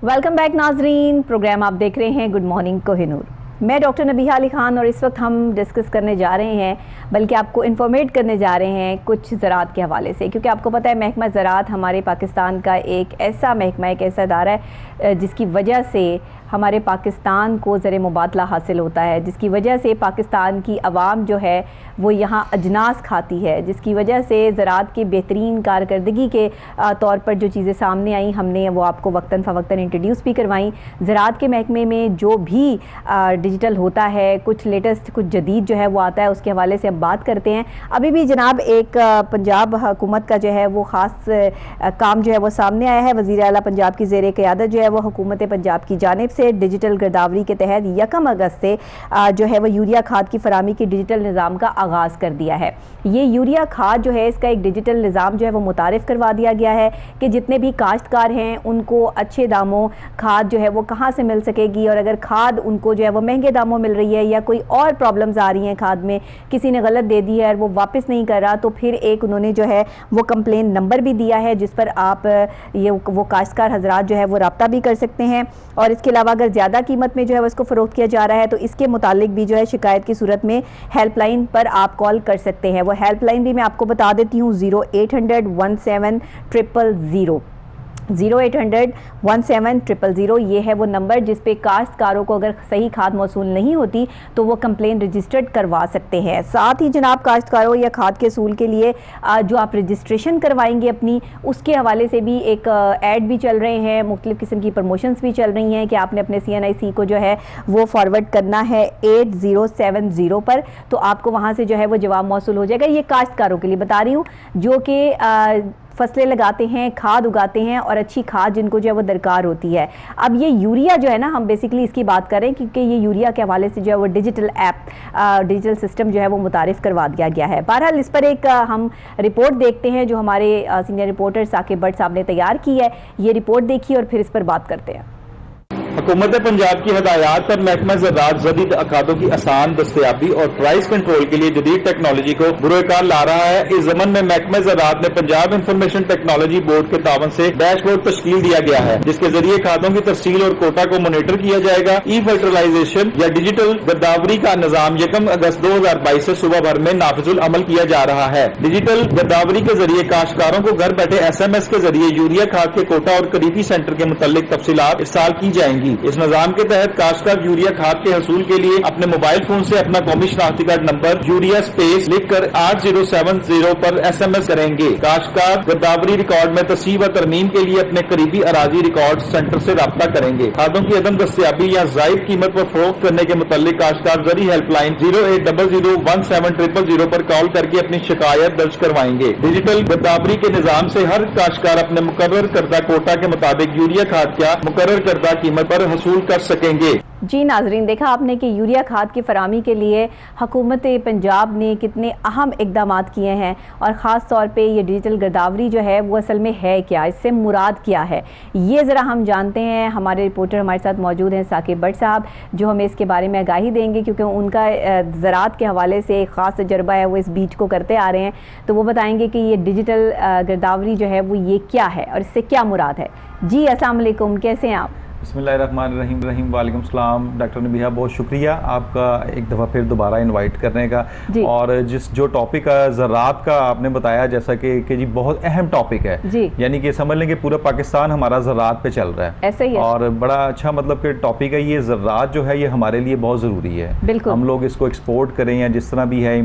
Welcome back नाजरीन। Programme आप देख रहे हैं गुड मॉर्निंग कोहिनूर। मैं डॉक्टर नबीहा अली खान और इस वक्त हम डिस्कस करने जा रहे हैं, बल्कि आपको इन्फॉर्मेट करने जा रहे हैं कुछ ज़राअत के हवाले से, क्योंकि आपको पता है महकमा ज़राअत हमारे पाकिस्तान का एक ऐसा महकमा, एक ऐसा इदारा है जिसकी वजह से हमारे पाकिस्तान को ज़र मुबादला हासिल होता है, जिसकी वजह से पाकिस्तान की आवाम जो है वो यहाँ अजनास खाती है, जिसकी वजह से ज़राअत की बेहतरीन कारकर्दगी के तौर पर जो चीज़ें सामने आई हमने वो आपको वक्तन फ़वक्तन इंट्रोड्यूस भी करवाई। ज़राअत के महकमे में जो भी डिजिटल होता है, कुछ लेटेस्ट कुछ जदीद जो है वो आता है, उसके हवाले से हम बात करते हैं। अभी भी जनाब एक पंजाब हुकूमत का जो है वो ख़ास काम जो है वो सामने आया है। वज़ीर आला पंजाब की ज़ेर क़यादत जो है वो हुकूमत पंजाब की जानिब से डिजिटल गिरदावरी के तहत 1 अगस्त से जो है वो यूरिया खाद की फरामी की डिजिटल निज़ाम का आगाज़ कर दिया है। ये यूरिया खाद जो है इसका एक डिजिटल निज़ाम जो है वो मुतारिफ़ करवा दिया गया है कि जितने भी काश्तकार हैं उनको अच्छे दामों खाद जो है वो कहाँ से मिल सकेगी, और अगर खाद उनको जो है वो महंगे दामों मिल रही है या कोई और प्रॉब्लम्स आ रही हैं खाद में, किसी ने गलत दे दी है और वो वापस नहीं कर रहा, तो फिर एक उन्होंने जो है वो कंप्लेन नंबर भी दिया है जिस पर आप ये वो काश्तकार हजरात जो है वो रब्ता भी कर सकते हैं। और इसके अलावा अगर ज़्यादा कीमत में जो है वो इसको फ़रोख्त किया जा रहा है तो इसके मुतालिक भी जो है शिकायत की सूरत में हेल्पलाइन पर आप कॉल कर सकते हैं। वो हेल्पलाइन भी मैं आपको बता देती हूँ, 0800-17-000 0800-17-000 ये है वो नंबर जिस पे काश्तकारों को अगर सही खाद मौसूल नहीं होती तो वो कंप्लेन रजिस्टर्ड करवा सकते हैं। साथ ही जनाब काश्तकारों या खाद के असूल के लिए जो आप रजिस्ट्रेशन करवाएंगे अपनी, उसके हवाले से भी एक ऐड भी चल रहे हैं, मुख्तलिफ़ किस्म की प्रमोशंस भी चल रही हैं कि आपने अपने CNIC को जो है वो फॉरवर्ड करना है 8070 पर, तो आपको वहाँ से जो है वो जवाब मौसूल हो जाएगा। ये काश्तकारों के लिए बता रही हूँ जो कि फसलें लगाते हैं, खाद उगाते हैं और अच्छी खाद जिनको जो है वो दरकार होती है। अब ये यूरिया जो है ना, हम बेसिकली इसकी बात करें क्योंकि ये यूरिया के हवाले से जो है वो डिजिटल ऐप डिजिटल सिस्टम जो है वो मुतारिफ़ करवा दिया गया है। बहरहाल इस पर एक हम रिपोर्ट देखते हैं जो हमारे सीनियर रिपोर्टर साकिब भट्ट साहब ने तैयार की है। ये रिपोर्ट देखिए और फिर इस पर बात करते हैं। हुकूमत पंजाब की हदायत पर महकमा ज़राअत जदीद अखादों की आसान दस्तयाबी और प्राइस कंट्रोल के लिए जदीद टेक्नोलॉजी को बुरोकार ला रहा है। इस जमन में महकमा ज़राअत ने पंजाब इंफॉर्मेशन टेक्नोलॉजी बोर्ड के तावन से डैशबोर्ड तश्कील दिया गया है, जिसके जरिए खादों की तफसील और कोटा को मॉनिटर किया जाएगा। ई फर्टिलाइजेशन या डिजिटल गिरदावरी का निज़ाम 1 अगस्त 2022 से सुबह भर में नाफिजुल अमल किया जा रहा है। डिजिटल गिरदावरी के जरिए काश्तकारों को घर बैठे SMS के जरिए यूरिया खाद के कोटा और करीबी सेंटर के मुतालिक तफसीलात इरसाल की जाएंगी। इस निजाम के तहत काश्तकार यूरिया खाद के हसूल के लिए अपने मोबाइल फोन से अपना कौमी शनाख्ती कार्ड नंबर यूरिया स्पेस लिखकर 8070 पर SMS करेंगे। काश्तकार गिरदावरी रिकॉर्ड में तस्हीह व तरमीम के लिए अपने करीबी अराजी रिकॉर्ड सेंटर से राब्ता करेंगे। खादों की अदम दस्तयाबी या जायद कीमत पर फरोख्त करने के मुतालिक काश्तकार जरी हेल्पलाइन 0800-17-000 पर कॉल करके अपनी शिकायत दर्ज करवाएंगे। डिजिटल गिरदावरी के निजाम से हर काश्तकार अपने मुकर्रर करदा कोटा के मुताबिक यूरिया खाद का मुकर्रर करदा कीमत पर हसूल कर सकेंगे। जी नाजरीन, देखा आपने कि यूरिया खाद की फरामी के लिए हुकूमत पंजाब ने कितने अहम इकदाम किए हैं, और ख़ास तौर पे ये डिजिटल गिरदावरी जो है वो असल में है क्या, इससे मुराद क्या है, ये ज़रा हम जानते हैं। हमारे रिपोर्टर हमारे साथ मौजूद हैं साकिब भट्ट साहब, जो हमें इसके बारे में आगाही देंगे क्योंकि उनका ज़राअत के हवाले से एक ख़ास तजर्बा है, वो इस बीच को करते आ रहे हैं, तो वो बताएँगे कि ये डिजिटल गिरदावरी जो है वो ये क्या है और इससे क्या मुराद है। जी अस्सलाम वालेकुम, कैसे हैं आप? बिस्मिल्लाहिर्रहमानिर्रहीम। वालेकुम सलाम। डॉक्टर नबीहा, बहुत शुक्रिया आपका एक दफ़ा फिर दोबारा इनवाइट करने का। और जो टॉपिक ज़राअत का आपने बताया, जैसा कि जी बहुत अहम टॉपिक है, यानी कि समझ लें कि पूरा पाकिस्तान हमारा ज़राअत पे चल रहा है, ऐसे ही है। और बड़ा अच्छा मतलब कि टॉपिक है ये। ज़राअत जो है ये हमारे लिए बहुत ज़रूरी है। हम लोग इसको एक्सपोर्ट करें या जिस तरह भी है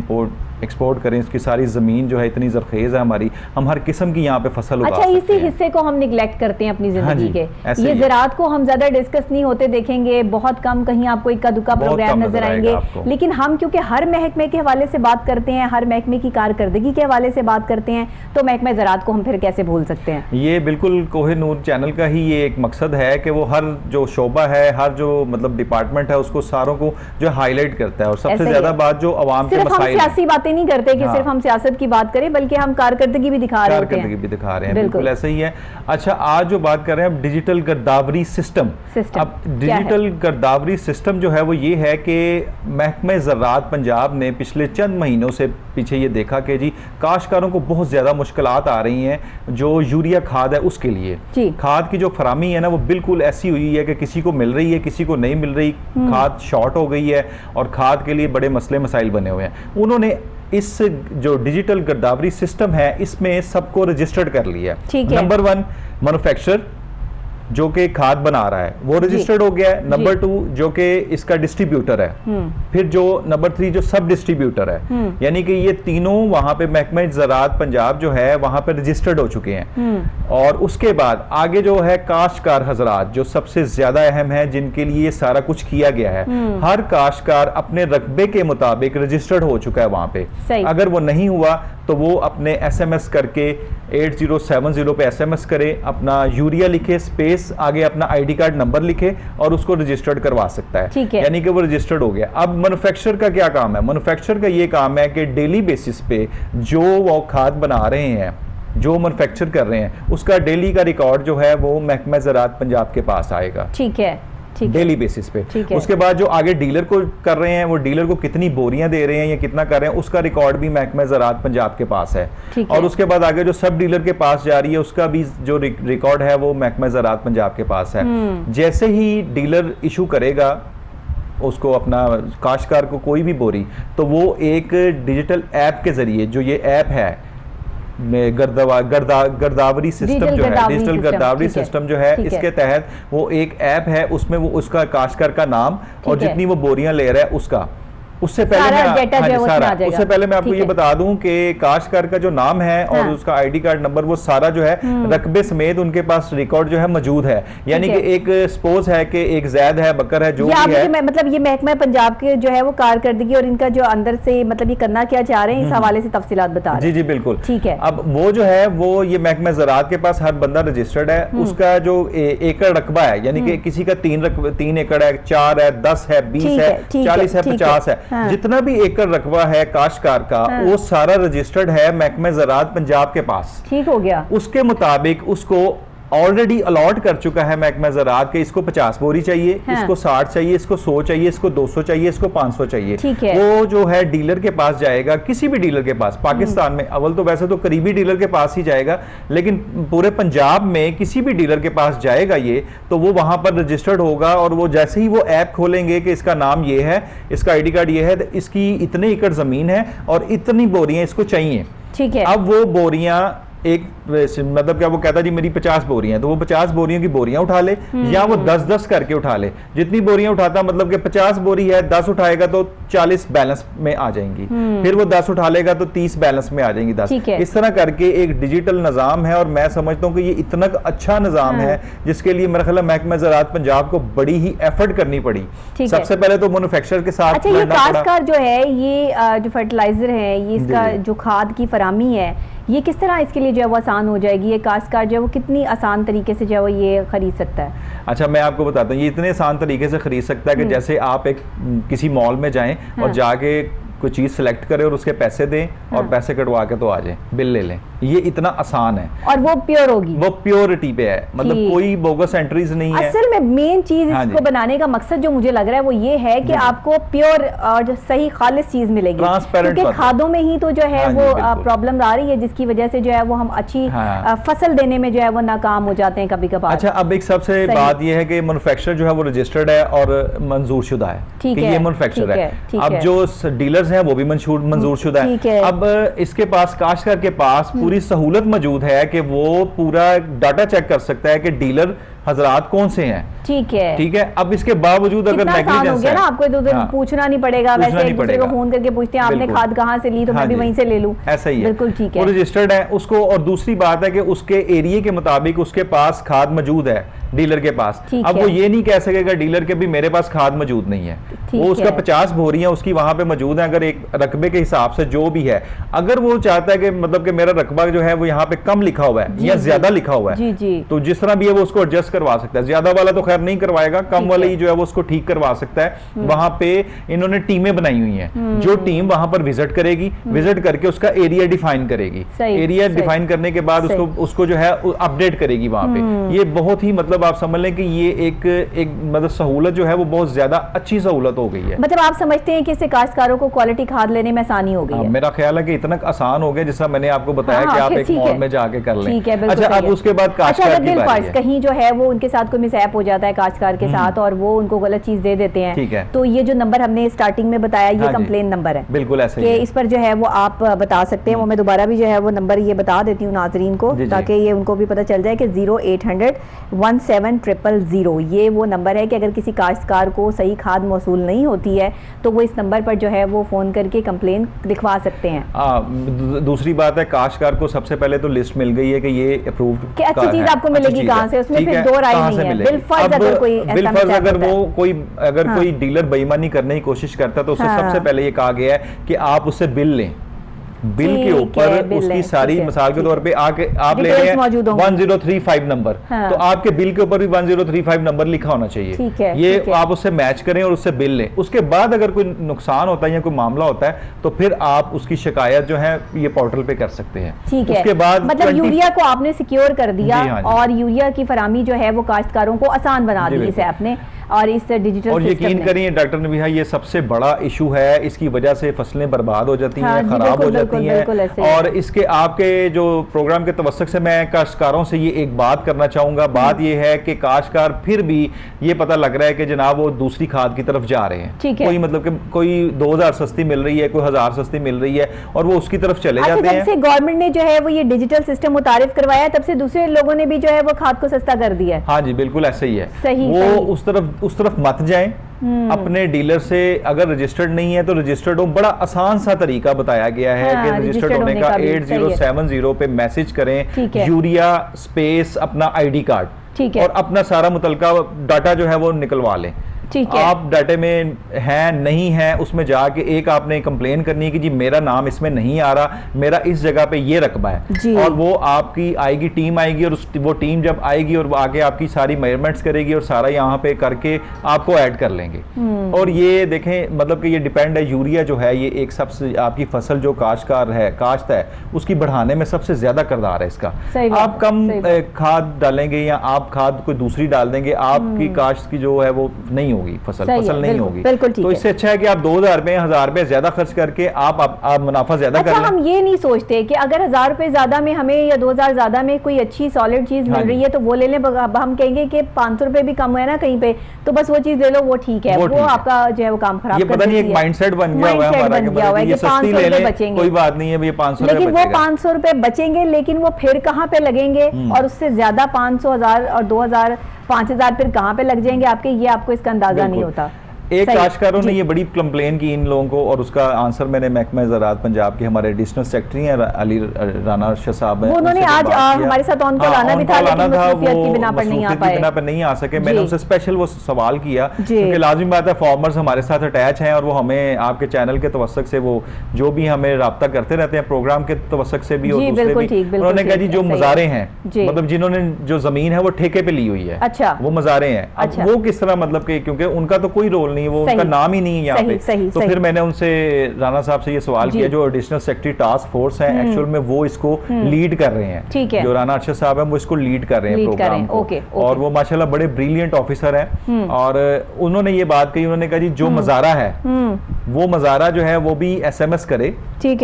एक्सपोर्ट करें, इसकी सारी ज़मीन जो है इतनी ज़रखेज़ है हमारी, हम हर किस्म की यहाँ पे फसल उगा सकते हैं। इसी हिस्से को हम निगलेक्ट करते हैं अपनी ज़िंदगी के। ये ज़राअत को हम ज़्यादा डिस्कस नहीं होते देखेंगे, बहुत कम, कहीं आपको इक्का दुक्का प्रोग्राम नजर आएंगे, लेकिन हम क्योंकि हर महकमे के हवाले से बात करते हैं, हर महकमे की कारकर्दगी के हवाले से बात करते हैं, तो महकमा ज़राअत को हम फिर कैसे भूल सकते हैं। ये बिल्कुल कोहिनूर चैनल का ही ये एक मकसद है कि वो हर जो शोबा है, हर जो मतलब डिपार्टमेंट है, उसको सारों को जो हाईलाइट करता है, और सबसे ज्यादा बात जो अवाम के मसाइल, सियासी बातें बातें नहीं करते कि हाँ। सिर्फ हम सियासत की बात करें, बल्कि हम कारकर्दगी भी दिखा रहे होते कारकर्दगी हैं। भी दिखा रहे हैं, बिल्कुल ऐसा ही है। अच्छा, आज जो बात कर रहे हैं अब डिजिटल गिरदावरी सिस्टम। अब डिजिटल गिरदावरी सिस्टम जो है वो ये है कि महकमे ज़राअत पंजाब ने पिछले चंद महीनों से पीछे ये देखा कि जी काश्तकारों को बहुत ज़्यादा मुश्किलात आ रही हैं जो यूरिया खाद है उसके लिए। खाद की जो फरामी है ना वो बिल्कुल ऐसी हुई है कि किसी को मिल रही है, किसी को नहीं मिल रही, खाद शॉर्ट हो गई है और खाद के लिए बड़े मसले मसाइल बने हुए हैं। उन्होंने इस जो डिजिटल गिरदावरी सिस्टम है इसमें सबको रजिस्टर्ड कर लिया है। नंबर 1 मैन्युफैक्चरर जो कि खाद बना रहा है वो रजिस्टर्ड हो गया है। नंबर 2 जो कि इसका डिस्ट्रीब्यूटर है, फिर जो नंबर 3 जो सब डिस्ट्रीब्यूटर है, यानी कि ये तीनों वहां पे महकमे ज़राअत पंजाब जो है वहां पे रजिस्टर्ड हो चुके हैं। और उसके बाद आगे जो है काश्तकार हजरात जो सबसे ज्यादा अहम है, जिनके लिए ये सारा कुछ किया गया है। हर काश्तकार अपने रकबे के मुताबिक रजिस्टर्ड हो चुका है वहां पे। अगर वो नहीं हुआ तो वो अपने SMS करके 8070 पे SMS करे, अपना यूरिया लिखे, स्पेस आगे अपना ID कार्ड नंबर लिखे और उसको रजिस्टर्ड करवा सकता है, यानी कि वो रजिस्टर्ड हो गया। अब मैन्युफैक्चरर का क्या काम है? मैन्युफैक्चरर का ये काम है कि डेली बेसिस पे जो वो खाद बना रहे हैं, जो मैन्युफैक्चर कर रहे हैं, उसका डेली का रिकॉर्ड जो है वो महकमा ज़राअत पंजाब के पास आएगा। ठीक है, डेली बेसिस पे। उसके बाद जो आगे डीलर को कर रहे हैं वो डीलर को कितनी बोरियां दे रहे हैं या कितना कर रहे हैं उसका रिकॉर्ड भी महकमा ज़राअत पंजाब के पास है। और उसके बाद आगे जो सब डीलर के पास जा रही है उसका भी जो रिकॉर्ड है वो महकमा ज़राअत पंजाब के पास है। जैसे ही डीलर इशू करेगा उसको अपना काश्तकार को कोई भी बोरी, तो वो एक डिजिटल ऐप के जरिए, जो ये ऐप है गिरदावरी सिस्टम जो है, डिजिटल गिरदावरी सिस्टम जो है, इसके तहत वो एक ऐप है, उसमें वो उसका काश्तकार का नाम और जितनी वो बोरियां ले रहा है उसका, उससे पहले मैं आपको ये बता दूं कि काश्तकार का जो नाम है और उसका ID कार्ड नंबर वो सारा जो है रकबे समेत उनके पास रिकॉर्ड जो है मौजूद है। यानी कि एक सपोज है कि एक जैद है, बकर है, जो भी है, मतलब ये महकमा पंजाब के जो है वो कारकर्दगी और इनका जो अंदर से मतलब ये करना क्या चाह रहे हैं इस हवाले से तफसीलात बता रहे हैं। जी बिल्कुल, ठीक है। अब वो जो है वो ये महकमा ज़राअत के पास हर बंदा रजिस्टर्ड है, उसका जो एकड़ रकबा है, यानी कि किसी का 3 एकड़ है, 4 है, 10 है, 20 है, 40 है, 50 है, जितना भी एकड़ रकबा है काश्तकार का वो सारा रजिस्टर्ड है महकमा ज़राअत पंजाब के पास। ठीक हो गया। उसके मुताबिक उसको ऑलरेडी अलॉट कर चुका है महकमा ज़राअत के इसको 50 बोरी चाहिए, इसको 60 चाहिए, इसको 100 चाहिए, इसको 200 चाहिए, इसको 500 चाहिए। वो जो है डीलर के पास जाएगा, किसी भी डीलर के पास पाकिस्तान में, अव्वल तो वैसे तो करीबी डीलर के पास ही जाएगा, लेकिन पूरे पंजाब में किसी भी डीलर के पास जाएगा ये, तो वो वहां पर रजिस्टर्ड होगा। और वो जैसे ही वो ऐप खोलेंगे कि इसका नाम ये है, इसका ID कार्ड ये है, इसकी इतने एकड़ जमीन है और इतनी बोरियां इसको चाहिए। ठीक है। अब वो बोरियां एक मतलब क्या वो कहता जी मेरी 50 बोरियां, तो वो 50 बोरियों की बोरियां उठा ले, या वो 10-10 करके उठा ले। जितनी बोरियां उठाता मतलब कि 50 बोरी है, 10 उठाएगा तो 40 बैलेंस में आ जाएंगी, फिर वो 10 उठा लेगा तो 30 बैलेंस में आ जाएंगी 10। इस तरह करके एक डिजिटल निजाम है और मैं समझता हूँ कि ये इतना अच्छा निजाम है जिसके लिए मेरा ख्याल है महकमा ज़राअत पंजाब को बड़ी ही एफर्ट करनी पड़ी। सबसे पहले तो मैन्युफैक्चरर के साथ। अच्छा, ये काश्तकार जो है, ये जो फर्टिलाइजर है, ये इसका जो खाद की फरामी है, ये किस तरह इसके लिए जो है वो आसान हो जाएगी? ये काश्तकार जो है वो कितनी आसान तरीके से जो है वो ये खरीद सकता है? अच्छा, मैं आपको बताता हूँ, ये इतने आसान तरीके से खरीद सकता है कि जैसे आप एक किसी मॉल में जाएं और जाके कोई चीज सिलेक्ट करें और उसके पैसे दें और पैसे कटवा के तो आ जाए, बिल ले लें। ये इतना आसान है और वो प्योर होगी, वो प्योरिटी पे है, मतलब कोई बोगस एंट्रीज नहीं है। असल में मेन चीज इसको बनाने का मकसद जो मुझे लग रहा है वो ये है कि आपको प्योर और सही खालिस चीज मिलेगी, ट्रांसपेरेंट। क्योंकि खादों में ही तो जो है वो प्रॉब्लम आ रही है, जिसकी वजह से जो है वो हम अच्छी फसल देने में जो है वो नाकाम हो जाते हैं कभी कभार। अच्छा, अब एक सबसे बात ये है कि मैन्युफैक्चरर जो है वो रजिस्टर्ड है और मंजूर शुदा है कि ये मैन्युफैक्चरर है। अब जो डीलर्स हैं वो भी मंजूर शुदा है। अब इसके पास काश्तकार के पास पूरी सहूलत मौजूद है कि वो पूरा डाटा चेक कर सकता है कि डीलर हजरात कौन से हैं। ठीक है, ठीक है। अब इसके बावजूद अगर नेग्लिजेंस है ना, आपको तो पूछना नहीं पड़ेगा, वैसे एक दूसरे को फोन करके पूछते हैं आपने खाद कहाँ से ली, तो मैं भी वहीं से ले लूं। ऐसा ही है, बिल्कुल ठीक है, वो रजिस्टर्ड है उसको। और दूसरी बात है कि उसके एरिया के मुताबिक उसके पास खाद मौजूद है, डीलर के पास। ठीक अब है। वो ये नहीं कह सकेगा डीलर के भी मेरे पास खाद मौजूद नहीं है, ठीक वो उसका है। 50 बोरियां उसकी वहां पे मौजूद है, अगर एक रकबे के हिसाब से जो भी है, अगर वो चाहता है कि मतलब कि मेरा रकबा जो है वो यहाँ पे कम लिखा हुआ है या ज्यादा लिखा हुआ है, जी जी, तो जिस तरह भी है वो उसको एडजस्ट करवा सकता है। ज्यादा वाला तो खैर नहीं करवाएगा, कम वाला ही जो है वो उसको ठीक करवा सकता है। वहां पे इन्होंने टीमें बनाई हुई हैं, जो टीम वहां पर विजिट करेगी, विजिट करके उसका एरिया डिफाइन करेगी, एरिया डिफाइन करने के बाद उसको जो है अपडेट करेगी वहां पे। ये बहुत ही मतलब आप समझ लें कि ये एक मतलब सहूलत जो है वो बहुत ज्यादा अच्छी सहूलत हो गई है। मतलब आप समझते हैं कि इससे काश्तकारों को क्वालिटी खाद लेने में आसानी हो गई है? मेरा ख्याल है कि इतना आसान हो गया जिसका मैंने आपको बताया कि आप एक मॉल में जाके कर लें। ठीक है, बिल्कुल अच्छा, अब उसके बाद काश्तकार की बारी है। कहीं जो है वो उनके साथ कोई मिसहैप हो जाता है काश्तकार के साथ और वो उनको गलत चीज दे देते हैं, ठीक है, तो ये जो नंबर हमने स्टार्टिंग में बताया ये कंप्लेन नंबर है, बिल्कुल ऐसे कि इस पर जो है वो आप बता सकते हैं। वो मैं दोबारा भी जो है वो नंबर ये बता देती हूँ नाजरीन को, ताकि ये उनको भी पता चल जाए कि 0800 1700 ये वो नंबर है कि अगर किसी काश्तकार को सही खाद मौसूल नहीं होती है तो वो इस नंबर पर जो है वो फोन करके कंप्लेन लिखवा सकते हैं। दूसरी बात है, काश्तकार को सबसे पहले तो लिस्ट मिल गई है कि ये अप्रूव्ड कि अच्छी चीज आपको मिलेगी कहाँ से, उसमें फिर दो राय नहीं है। बिलफर्ज अगर कोई अगर वो कोई डीलर बेईमानी करने की कोशिश करता है तो उससे सबसे पहले ये कहा गया है कि आप उससे बिल लें, बिल के ऊपर उसकी सारी, मिसाल के तौर पे आप ले रहे हैं 1035 नंबर, तो आपके बिल के ऊपर भी 1035 नंबर लिखा होना चाहिए। ये आप उससे मैच करें और उससे बिल लें। उसके बाद अगर कोई नुकसान होता है या कोई मामला होता है तो फिर आप उसकी शिकायत जो है ये पोर्टल पे कर सकते हैं। ठीक है, उसके बाद मतलब यूरिया को आपने सिक्योर कर दिया और यूरिया की फरामी जो है वो काश्तकारों को आसान बना दी इसे आपने, और इस डिजिटल और यकीन करिए डॉक्टर नबीहा ये सबसे बड़ा इशू है, इसकी वजह से फसलें बर्बाद हो जाती हैं, खराब हो जाती हैं। और इसके आपके जो प्रोग्राम के तवस्सुक से मैं काश्तकारों से ये एक बात करना चाहूंगा, बात ये है कि काश्तकार फिर भी ये पता लग रहा है कि जनाब वो दूसरी खाद की तरफ जा रहे हैं। कोई मतलब कि कोई 2000 सस्ती मिल रही है, कोई 1000 सस्ती मिल रही है और वो उसकी तरफ चले जाते हैं। जब से गवर्नमेंट ने जो है वो ये डिजिटल सिस्टम मुतारिफ करवाया तब से दूसरे लोगों ने भी जो है वो खाद को सस्ता कर दिया है। हाँ जी, बिल्कुल ऐसे ही है। सही, वो उस तरफ मत जाएं। अपने डीलर से अगर रजिस्टर्ड नहीं है तो रजिस्टर्ड हो। बड़ा आसान सा तरीका बताया गया है कि रजिस्टर्ड होने का 8070 पे मैसेज करें, यूरिया स्पेस अपना आईडी कार्ड और अपना सारा मुतलका डाटा जो है वो निकलवा लें। आप डाटे में हैं नहीं है उसमें जाके एक आपने कंप्लेन करनी है कि जी मेरा नाम इसमें नहीं आ रहा, मेरा इस जगह पे ये रकबा है, और वो आपकी आएगी, टीम आएगी और वो टीम जब आएगी और आगे आपकी सारी मेजरमेंट्स करेगी और सारा यहाँ पे करके आपको ऐड कर लेंगे। और ये देखें मतलब कि ये डिपेंड है, यूरिया जो है ये एक सबसे आपकी फसल जो काश्त है उसकी बढ़ाने में सबसे ज्यादा किरदार है इसका। आप कम खाद डालेंगे या आप खाद कोई दूसरी डाल देंगे, आपकी काश्त की जो है वो नहीं होगी, फसल नहीं होगी। तो इससे अच्छा है कि आप 2000 रुपए 1000 रुपए ज्यादा खर्च करके आप मुनाफा ज्यादा कर लें। हम ये नहीं सोचते कि अगर 1000 रुपए ज्यादा में हमें या 2000 ज्यादा में कोई अच्छी सॉलिड चीज मिल रही है तो वो ले लें। हम कहेंगे कि 500 रुपए भी कम है ना कहीं पे, तो बस वो चीज ले लो, वो ठीक है, वो आपका जो है वो काम खराब कर देती है। ये पता नहीं एक माइंडसेट बन गया हुआ है हमारा कि ये सस्ती ले लें, कोई बात नहीं है, ये 500 रुपए लेकिन वो 500 रुपए बचेंगे, लेकिन वो फिर कहाँ पे लगेंगे और उससे ज्यादा 500, 1000 और 2000 5000 फिर कहाँ पे लग जाएंगे आपके, ये आपको इसका अंदाजा नहीं होता। एक काश्तकारों ने ये बड़ी कंप्लेन की इन लोगों को और उसका आंसर मैंने महकमा ज़राअत पंजाब के हमारे एडिशनल सेक्रेटरी हैं अली राना अर्शद साहब हैं, उन्होंने आज हमारे साथ ऑन कॉल आना भी था लेकिन मसरूफियत की बिना पर नहीं आ पाए, मैंने उनसे स्पेशल वो सवाल किया क्योंकि लाजमी बात है फार्मर्स हमारे साथ अटैच हैं और वो हमें आपके चैनल के तवस्सुक से वो जो भी हमें राब्ता करते रहते हैं प्रोग्राम के तवस्सुक से भी और दूसरे भी। उन्होंने कहा जी जो मज़ारे हैं मतलब जिन्होंने जो जमीन है वो ठेके पे ली हुई है, अच्छा वो मज़ारे हैं, अब वो किस तरह मतलब कि क्योंकि उनका तो कोई रोल नहीं, वो उनका नाम ही नहीं है यहाँ पे। तो फिर मैंने उनसे राना साहब से ये सवाल किया जो एडिशनल सेक्रेटरी टास्क फोर्स है एक्चुअल में वो इसको लीड कर रहे हैं, जो राना अर्शद साहब हैं वो इसको लीड कर रहे हैं प्रोग्राम को, और वो माशाल्लाह बड़े ब्रिलियंट ऑफिसर हैं। और उन्होंने ये बात कही, उन्होंने कहा जी जो मज़ारा है वो मज़ारा जो है वो भी SMS करे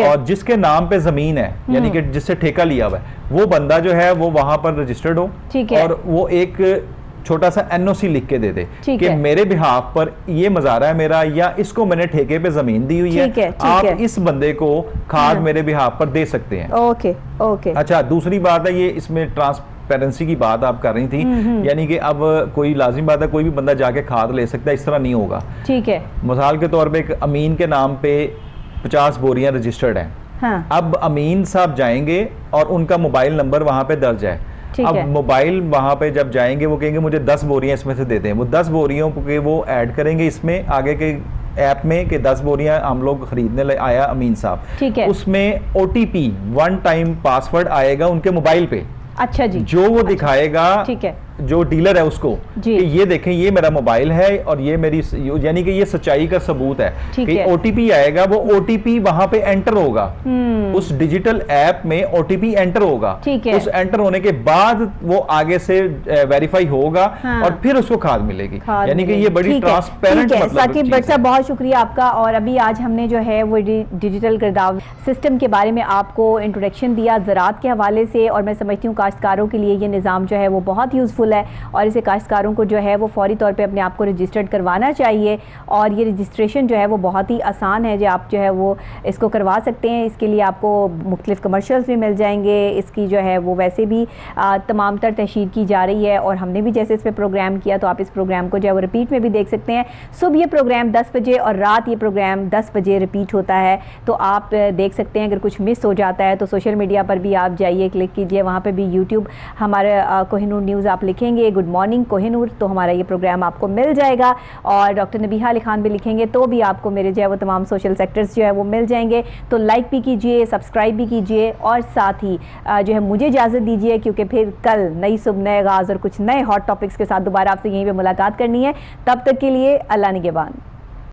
और जिसके नाम पे जमीन है यानी कि जिससे ठेका लिया हुआ है वो बंदा जो है वो वहां पर रजिस्टर्ड हो और वो एक छोटा सा NOC लिख के दे दे कि मेरे बिहाफ पर ये मज़ारा है मेरा या इसको मैंने ठेके पे जमीन दी हुई है, आप इस बंदे को खाद मेरे बिहाफ पर दे सकते हैं। ओके। अच्छा, दूसरी बात है ये इसमें ट्रांसपेरेंसी की बात आप कर रही थी, यानी कि अब कोई लाजिम बात है कोई भी बंदा जाके खाद ले सकता है, इस तरह नहीं होगा। ठीक है, मिसाल के तौर पे एक अमीन के नाम पे 50 बोरियां रजिस्टर्ड हैं। अब अमीन साहब जाएंगे और उनका मोबाइल नंबर वहां पे दर्ज है, ठीक अब है। मोबाइल वहां पे जब जाएंगे वो कहेंगे मुझे 10 बोरियां इसमें से दे दें, वो 10 बोरियों के वो ऐड करेंगे इसमें आगे के ऐप में कि 10 बोरियां हम लोग खरीदने आया अमीन साहब, ठीक है। उसमें OTP वन टाइम पासवर्ड आएगा उनके मोबाइल पे, अच्छा जी, जो वो दिखाएगा ठीक है जो डीलर है उसको जी। कि ये देखें ये मेरा मोबाइल है और ये मेरी, यानी कि ये सच्चाई का सबूत है ठीक कि है। OTP आएगा, वो OTP वहां पे एंटर होगा, उस डिजिटल ऐप में OTP एंटर होगा, ठीक है। उस एंटर होने के बाद वो आगे से वेरीफाई होगा हाँ। और फिर उसको खाद मिलेगी, खाद यानी कि मिलेगी। ये बड़ी ठीक है, ट्रांसपेरेंट ठीक है। मतलब साकिब चीज़ भट्ट साहब है। बहुत शुक्रिया आपका। और अभी आज हमने जो है वो डिजिटल गिरदाव सिस्टम के बारे में आपको इंट्रोडक्शन दिया ज़राअत के हवाले से, और मैं समझती हूँ काश्तकारों के लिए ये निज़ाम जो है वो बहुत यूज़फुल है और इसे काश्तकारों को जो है वो फौरी तौर पे अपने आप को रजिस्टर्ड करवाना चाहिए। और ये रजिस्ट्रेशन जो है वो बहुत ही आसान है, जो आप जो है वो इसको करवा सकते हैं। इसके लिए आपको मुख्तलिफ कमर्शियल्स भी मिल जाएंगे, इसकी जो है वो वैसे भी तमाम तर तशहीर की जा रही है, और हमने भी जैसे इस पर प्रोग्राम किया तो आप इस प्रोग्राम को जो है वो रिपीट में भी देख सकते हैं। सुबह ये प्रोग्राम 10 बजे और रात ये प्रोग्राम 10 बजे रिपीट होता है, तो आप देख सकते हैं। अगर कुछ मिस हो जाता है तो सोशल मीडिया पर भी आप जाइए, क्लिक कीजिए, वहाँ पर भी यूट्यूब हमारे कोहिनूर न्यूज़ आप लिखेंगे गुड मॉर्निंग कोहिनूर तो हमारा ये प्रोग्राम आपको मिल जाएगा। और डॉक्टर नबीहा अली खान भी लिखेंगे तो भी आपको मेरे जो है वो तमाम सोशल सेक्टर्स जो है वो मिल जाएंगे। तो लाइक भी कीजिए, सब्सक्राइब भी कीजिए, और साथ ही जो है मुझे इजाज़त दीजिए, क्योंकि फिर कल नई सुबह नए आगाज़ और कुछ नए हॉट टॉपिक्स के साथ दोबारा आपसे यहीं पे मुलाकात करनी है। तब तक के लिए अल्लाह निगहबान।